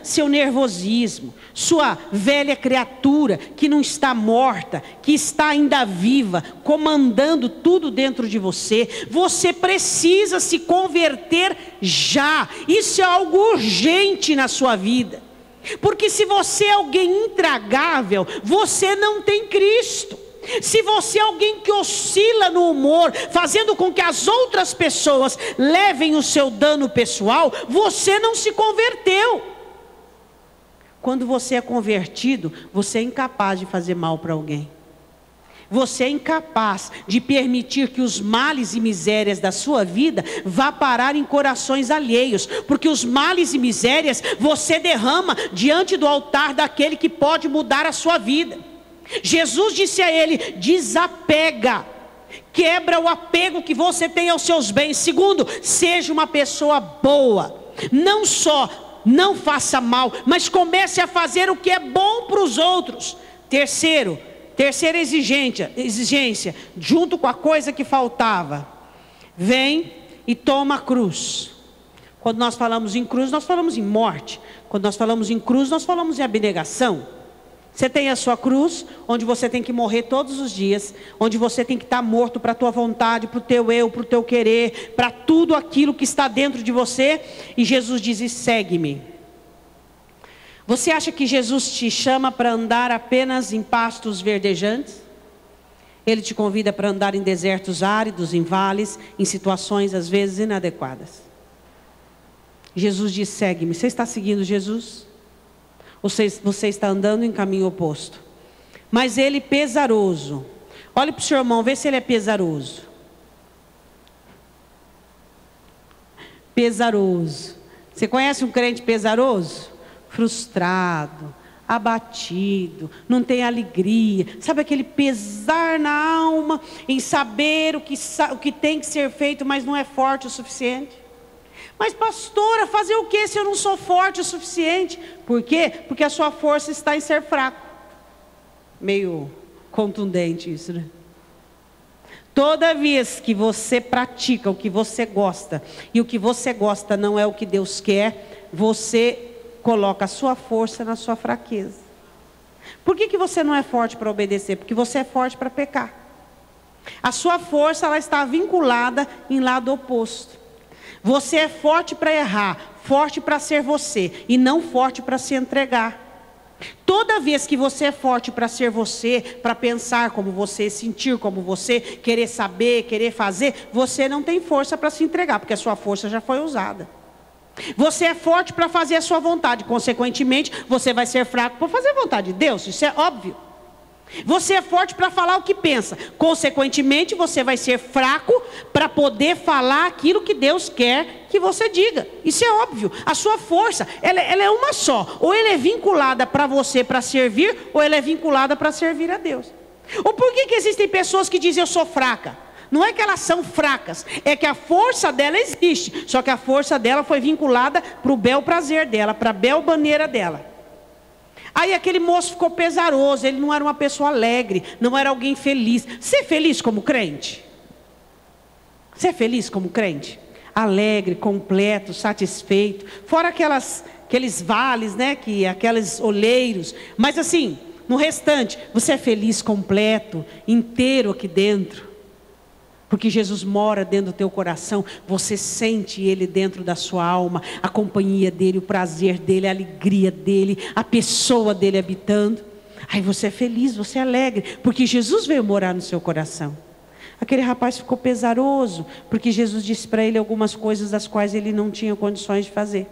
seu nervosismo, sua velha criatura que não está morta, que está ainda viva, comandando tudo dentro de você. Você precisa se converter já. Isso é algo urgente na sua vida. Porque se você é alguém intragável, você não tem Cristo. Se você é alguém que oscila no humor, fazendo com que as outras pessoas levem o seu dano pessoal, você não se converteu. Quando você é convertido, você é incapaz de fazer mal para alguém. Você é incapaz de permitir que os males e misérias da sua vida vá parar em corações alheios. Porque os males e misérias você derrama diante do altar daquele que pode mudar a sua vida. Jesus disse a ele, desapega. Quebra o apego que você tem aos seus bens. Segundo, seja uma pessoa boa. Não só não faça mal, mas comece a fazer o que é bom para os outros. Terceira exigência, junto com a coisa que faltava, vem e toma a cruz. Quando nós falamos em cruz, nós falamos em morte. Quando nós falamos em cruz, nós falamos em abnegação. Você tem a sua cruz, onde você tem que morrer todos os dias, onde você tem que estar morto para a tua vontade, para o teu eu, para o teu querer, para tudo aquilo que está dentro de você. E Jesus diz: segue-me. Você acha que Jesus te chama para andar apenas em pastos verdejantes? Ele te convida para andar em desertos áridos, em vales, em situações às vezes inadequadas. Jesus diz: segue-me. Você está seguindo Jesus? Você está andando em caminho oposto. Mas ele pesaroso. Olhe para o seu irmão, vê se ele é pesaroso. Pesaroso. Você conhece um crente pesaroso? Frustrado, abatido, não tem alegria. Sabe aquele pesar na alma, em saber o que tem que ser feito, mas não é forte o suficiente? Mas pastora, fazer o que se eu não sou forte o suficiente? Por quê? Porque a sua força está em ser fraco. Meio contundente isso, né? Toda vez que você pratica o que você gosta, e o que você gosta não é o que Deus quer, você coloca a sua força na sua fraqueza. Por que você não é forte para obedecer? Porque você é forte para pecar. A sua força, ela está vinculada em lado oposto. Você é forte para errar, forte para ser você, e não forte para se entregar. Toda vez que você é forte para ser você, para pensar como você, sentir como você, querer saber, querer fazer, você não tem força para se entregar, porque a sua força já foi usada. Você é forte para fazer a sua vontade, consequentemente, você vai ser fraco para fazer a vontade de Deus, isso é óbvio. Você é forte para falar o que pensa, consequentemente você vai ser fraco para poder falar aquilo que Deus quer que você diga. Isso é óbvio. A sua força, ela é uma só. Ou ela é vinculada para você para servir, ou ela é vinculada para servir a Deus. Ou por que existem pessoas que dizem eu sou fraca? Não é que elas são fracas, é que a força dela existe, só que a força dela foi vinculada para o bel prazer dela, para a bel maneira dela. Aí aquele moço ficou pesaroso, ele não era uma pessoa alegre, não era alguém feliz. Você é feliz como crente? Você é feliz como crente? Alegre, completo, satisfeito. Fora aqueles vales, né? Aqueles oleiros. Mas assim, no restante, você é feliz, completo, inteiro aqui dentro. Porque Jesus mora dentro do teu coração, você sente Ele dentro da sua alma, a companhia dEle, o prazer dEle, a alegria dEle, a pessoa dEle habitando. Aí você é feliz, você é alegre, porque Jesus veio morar no seu coração. Aquele rapaz ficou pesaroso, porque Jesus disse para ele algumas coisas das quais ele não tinha condições de fazer.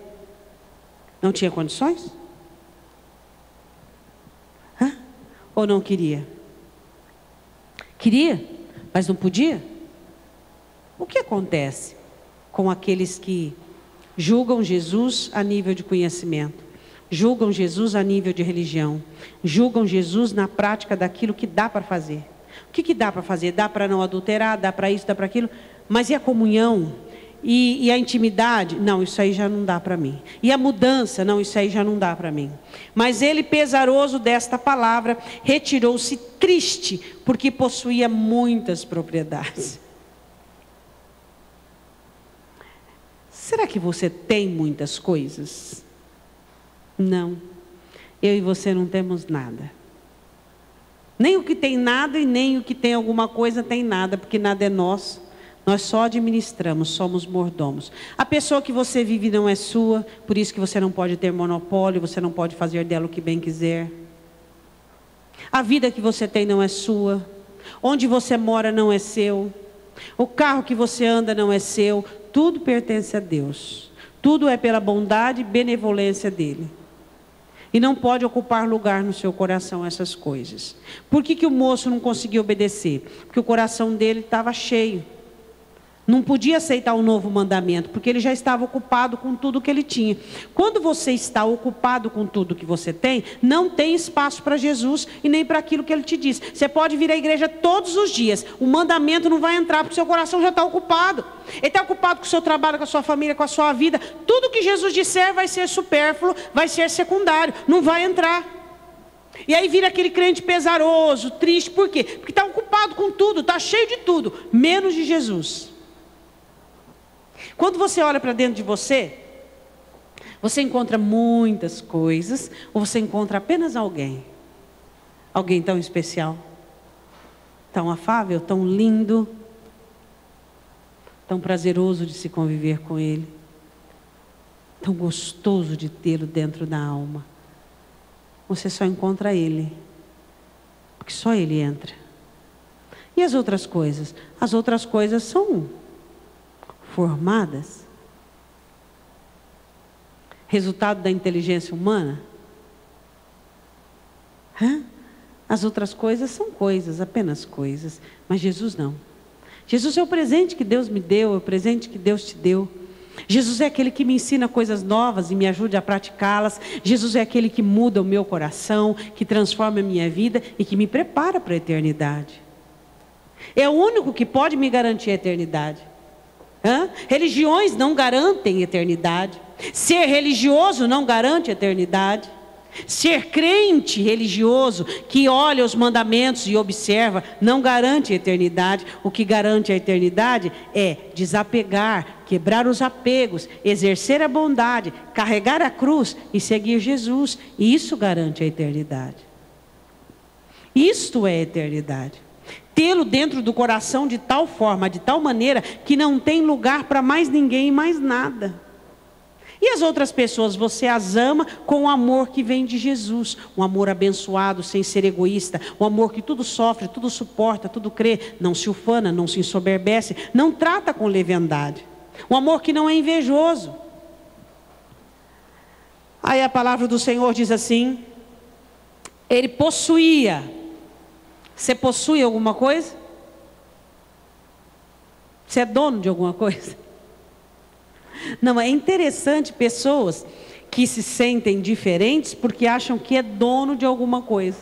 Não tinha condições? Ou não queria? Queria, mas não podia? O que acontece com aqueles que julgam Jesus a nível de conhecimento, julgam Jesus a nível de religião, julgam Jesus na prática daquilo que dá para fazer? O que dá para fazer? Dá para não adulterar, dá para isso, dá para aquilo, mas e a comunhão? E a intimidade? Não, isso aí já não dá para mim. E a mudança? Não, isso aí já não dá para mim. Mas ele, pesaroso desta palavra, retirou-se triste, porque possuía muitas propriedades. Será que você tem muitas coisas? Não. Eu e você não temos nada. Nem o que tem nada e nem o que tem alguma coisa tem nada, porque nada é nosso. Nós só administramos, somos mordomos. A pessoa que você vive não é sua, por isso que você não pode ter monopólio, você não pode fazer dela o que bem quiser. A vida que você tem não é sua. Onde você mora não é seu. O carro que você anda não é seu. Tudo pertence a Deus. Tudo é pela bondade e benevolência dEle. E não pode ocupar lugar no seu coração essas coisas. Por que o moço não conseguiu obedecer? Porque o coração dele estava cheio. Não podia aceitar um novo mandamento, porque ele já estava ocupado com tudo que ele tinha. Quando você está ocupado com tudo que você tem, não tem espaço para Jesus e nem para aquilo que ele te diz. Você pode vir à igreja todos os dias, o mandamento não vai entrar, porque seu coração já está ocupado. Ele está ocupado com o seu trabalho, com a sua família, com a sua vida. Tudo que Jesus disser vai ser supérfluo, vai ser secundário, não vai entrar. E aí vira aquele crente pesaroso, triste, por quê? Porque está ocupado com tudo, está cheio de tudo, menos de Jesus. Quando você olha para dentro de você, você encontra muitas coisas, ou você encontra apenas alguém? Alguém tão especial, tão afável, tão lindo, tão prazeroso de se conviver com ele, tão gostoso de tê-lo dentro da alma. Você só encontra ele, porque só ele entra. E as outras coisas? As outras coisas são formadas, resultado da inteligência humana. As outras coisas são coisas, apenas coisas, mas Jesus não. Jesus é o presente que Deus me deu, é o presente que Deus te deu. Jesus é aquele que me ensina coisas novas e me ajuda a praticá-las. Jesus é aquele que muda o meu coração, que transforma a minha vida e que me prepara para a eternidade. É o único que pode me garantir a eternidade. Religiões não garantem eternidade. Ser religioso não garante eternidade. Ser crente religioso que olha os mandamentos e observa não garante eternidade. O que garante a eternidade é desapegar, quebrar os apegos, exercer a bondade, carregar a cruz e seguir Jesus. E isso garante a eternidade. Isto é eternidade. Tê-lo dentro do coração de tal forma, de tal maneira, que não tem lugar para mais ninguém e mais nada. E as outras pessoas, você as ama com o amor que vem de Jesus. Um amor abençoado, sem ser egoísta. Um amor que tudo sofre, tudo suporta, tudo crê. Não se ufana, não se ensoberbece, não trata com leviandade. Um amor que não é invejoso. Aí a palavra do Senhor diz assim: ele possuía. Você possui alguma coisa? Você é dono de alguma coisa? Não, é interessante pessoas que se sentem diferentes porque acham que é dono de alguma coisa.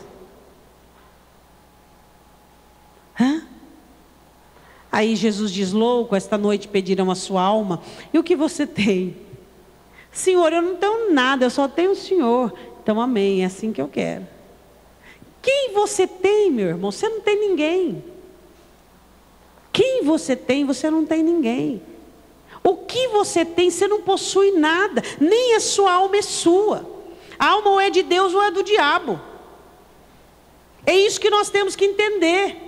Aí Jesus diz: louco, esta noite pedirão a sua alma. E o que você tem? Senhor, eu não tenho nada, eu só tenho o Senhor. Então amém, é assim que eu quero. Quem você tem, meu irmão? Você não tem ninguém. Quem você tem, você não tem ninguém. O que você tem, você não possui nada. Nem a sua alma é sua. A alma ou é de Deus ou é do diabo. É isso que nós temos que entender.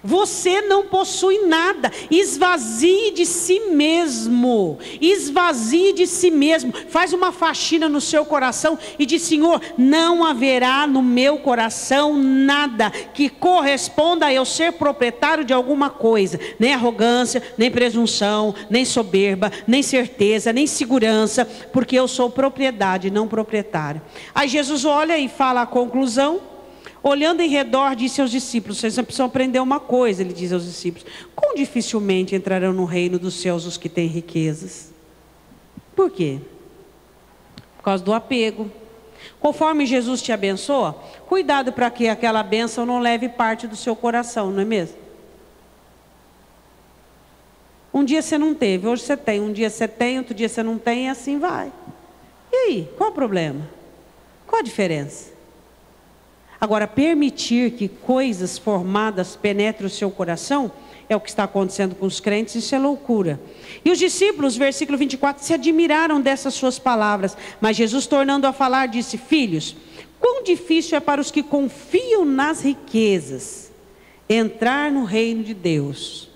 Você não possui nada. Esvazie de si mesmo. Esvazie de si mesmo. Faz uma faxina no seu coração e diz: Senhor, não haverá no meu coração nada que corresponda a eu ser proprietário de alguma coisa. Nem arrogância, nem presunção, nem soberba, nem certeza, nem segurança, porque eu sou propriedade, não proprietário. Aí Jesus olha e fala a conclusão. Olhando em redor, disse aos discípulos: vocês precisam aprender uma coisa. Ele diz aos discípulos: quão dificilmente entrarão no reino dos céus os que têm riquezas. Por quê? Por causa do apego. Conforme Jesus te abençoa, cuidado para que aquela bênção não leve parte do seu coração, não é mesmo? Um dia você não teve, hoje você tem. Um dia você tem, outro dia você não tem, e assim vai. E aí, qual o problema? Qual a diferença? Agora, permitir que coisas formadas penetrem o seu coração, é o que está acontecendo com os crentes, isso é loucura. E os discípulos, versículo 24, se admiraram dessas suas palavras. Mas Jesus, tornando a falar, disse: filhos, quão difícil é para os que confiam nas riquezas entrar no reino de Deus.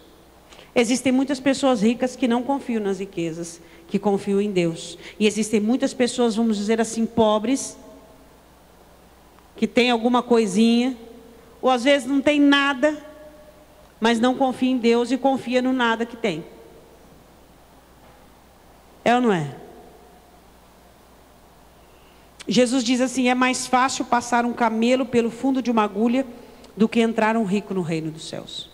Existem muitas pessoas ricas que não confiam nas riquezas, que confiam em Deus. E existem muitas pessoas, vamos dizer assim, pobres, que tem alguma coisinha, ou às vezes não tem nada, mas não confia em Deus e confia no nada que tem. É ou não é? Jesus diz assim: é mais fácil passar um camelo pelo fundo de uma agulha do que entrar um rico no reino dos céus.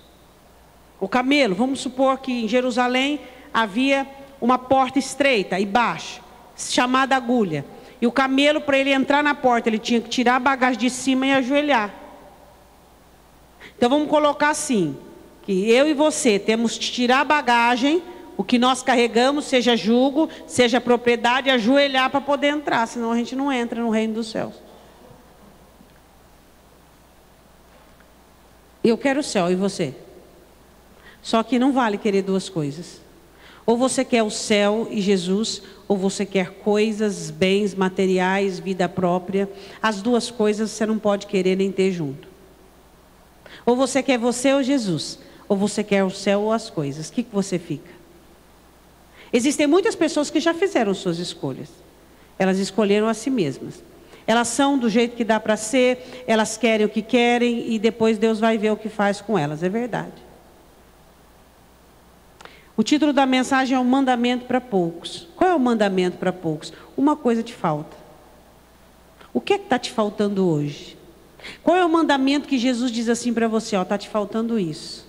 O camelo, vamos supor que em Jerusalém havia uma porta estreita e baixa, chamada agulha. E o camelo, para ele entrar na porta, ele tinha que tirar a bagagem de cima e ajoelhar. Então vamos colocar assim, que eu e você temos que tirar a bagagem, o que nós carregamos, seja jugo, seja propriedade, ajoelhar para poder entrar, senão a gente não entra no reino dos céus. Eu quero o céu, e você? Só que não vale querer duas coisas. Ou você quer o céu e Jesus, ou você quer coisas, bens, materiais, vida própria. As duas coisas você não pode querer nem ter junto. Ou você quer você ou Jesus, ou você quer o céu ou as coisas. O que você fica? Existem muitas pessoas que já fizeram suas escolhas. Elas escolheram a si mesmas. Elas são do jeito que dá para ser, elas querem o que querem e depois Deus vai ver o que faz com elas. É verdade. O título da mensagem é um mandamento para poucos. Qual é o mandamento para poucos? Uma coisa te falta. O que é que está te faltando hoje? Qual é o mandamento que Jesus diz assim para você? Está te faltando isso.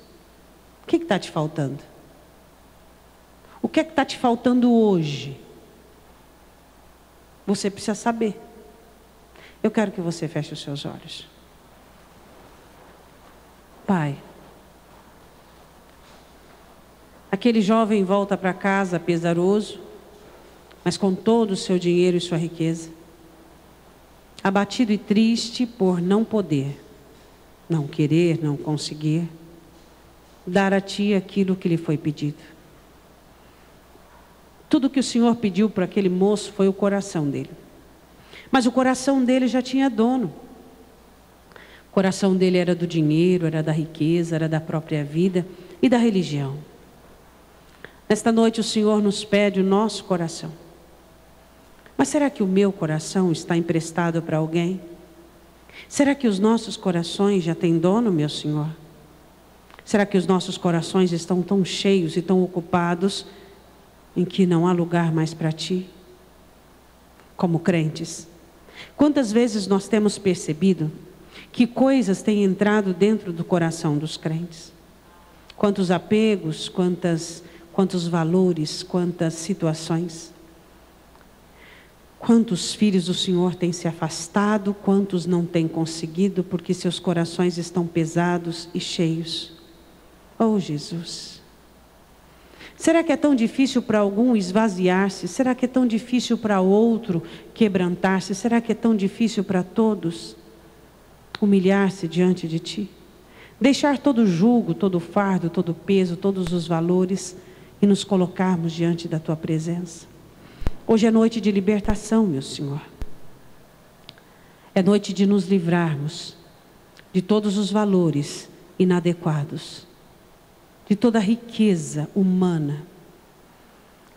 O que está te faltando? O que é que está te faltando hoje? Você precisa saber. Eu quero que você feche os seus olhos. Pai, aquele jovem volta para casa pesaroso, mas com todo o seu dinheiro e sua riqueza, abatido e triste por não poder, não querer, não conseguir dar a ti aquilo que lhe foi pedido. Tudo que o Senhor pediu para aquele moço foi o coração dele. Mas o coração dele já tinha dono. O coração dele era do dinheiro, era da riqueza, era da própria vida e da religião. Nesta noite o Senhor nos pede o nosso coração. Mas será que o meu coração está emprestado para alguém? Será que os nossos corações já têm dono, meu Senhor? Será que os nossos corações estão tão cheios e tão ocupados em que não há lugar mais para ti? Como crentes, quantas vezes nós temos percebido que coisas têm entrado dentro do coração dos crentes? Quantos apegos, quantos valores, quantas situações. Quantos filhos do Senhor têm se afastado, quantos não têm conseguido, porque seus corações estão pesados e cheios. Oh, Jesus! Será que é tão difícil para algum esvaziar-se? Será que é tão difícil para outro quebrantar-se? Será que é tão difícil para todos humilhar-se diante de Ti? Deixar todo o jugo, todo o fardo, todo o peso, todos os valores e nos colocarmos diante da Tua presença. Hoje é noite de libertação, meu Senhor. É noite de nos livrarmos de todos os valores inadequados, de toda a riqueza humana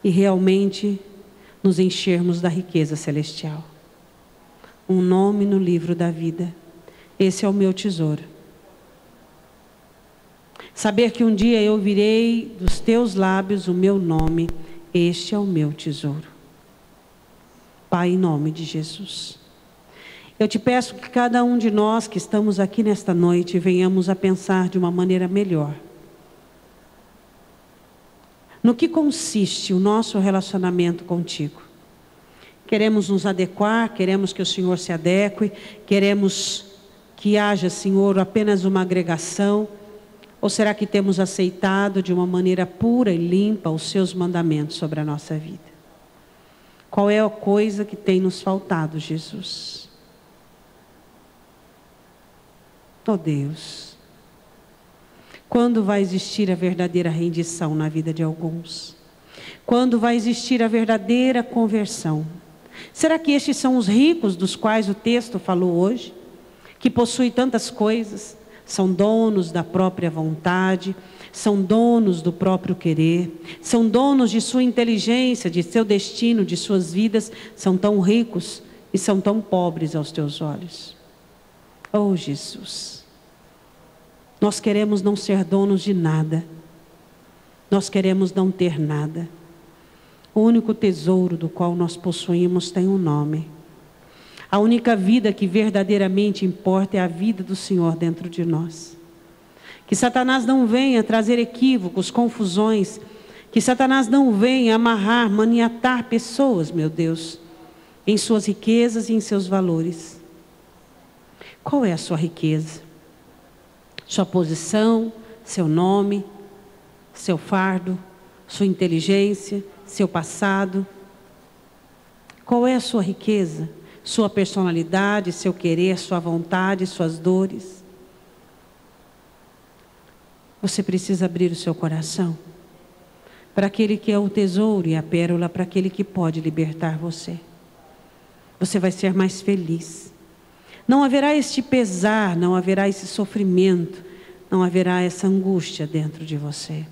e realmente nos enchermos da riqueza celestial. Um nome no livro da vida. Esse é o meu tesouro. Saber que um dia eu ouvirei dos teus lábios o meu nome, este é o meu tesouro. Pai, em nome de Jesus, eu te peço que cada um de nós que estamos aqui nesta noite venhamos a pensar de uma maneira melhor. No que consiste o nosso relacionamento contigo? Queremos nos adequar, queremos que o Senhor se adeque, queremos que haja, Senhor, apenas uma agregação, ou será que temos aceitado de uma maneira pura e limpa os seus mandamentos sobre a nossa vida? Qual é a coisa que tem nos faltado, Jesus? Oh Deus, quando vai existir a verdadeira rendição na vida de alguns? Quando vai existir a verdadeira conversão? Será que estes são os ricos dos quais o texto falou hoje? Que possuem tantas coisas, são donos da própria vontade, são donos do próprio querer, são donos de sua inteligência, de seu destino, de suas vidas, são tão ricos e são tão pobres aos teus olhos. Oh Jesus, nós queremos não ser donos de nada, nós queremos não ter nada. O único tesouro do qual nós possuímos tem um nome. A única vida que verdadeiramente importa é a vida do Senhor dentro de nós. Que Satanás não venha trazer equívocos, confusões. Que Satanás não venha amarrar, maniatar pessoas, meu Deus, em suas riquezas e em seus valores. Qual é a sua riqueza? Sua posição, seu nome, seu fardo, sua inteligência, seu passado. Qual é a sua riqueza? Sua personalidade, seu querer, sua vontade, suas dores. Você precisa abrir o seu coração para aquele que é o tesouro e a pérola, para aquele que pode libertar você. Você vai ser mais feliz. Não haverá este pesar, não haverá esse sofrimento, não haverá essa angústia dentro de você.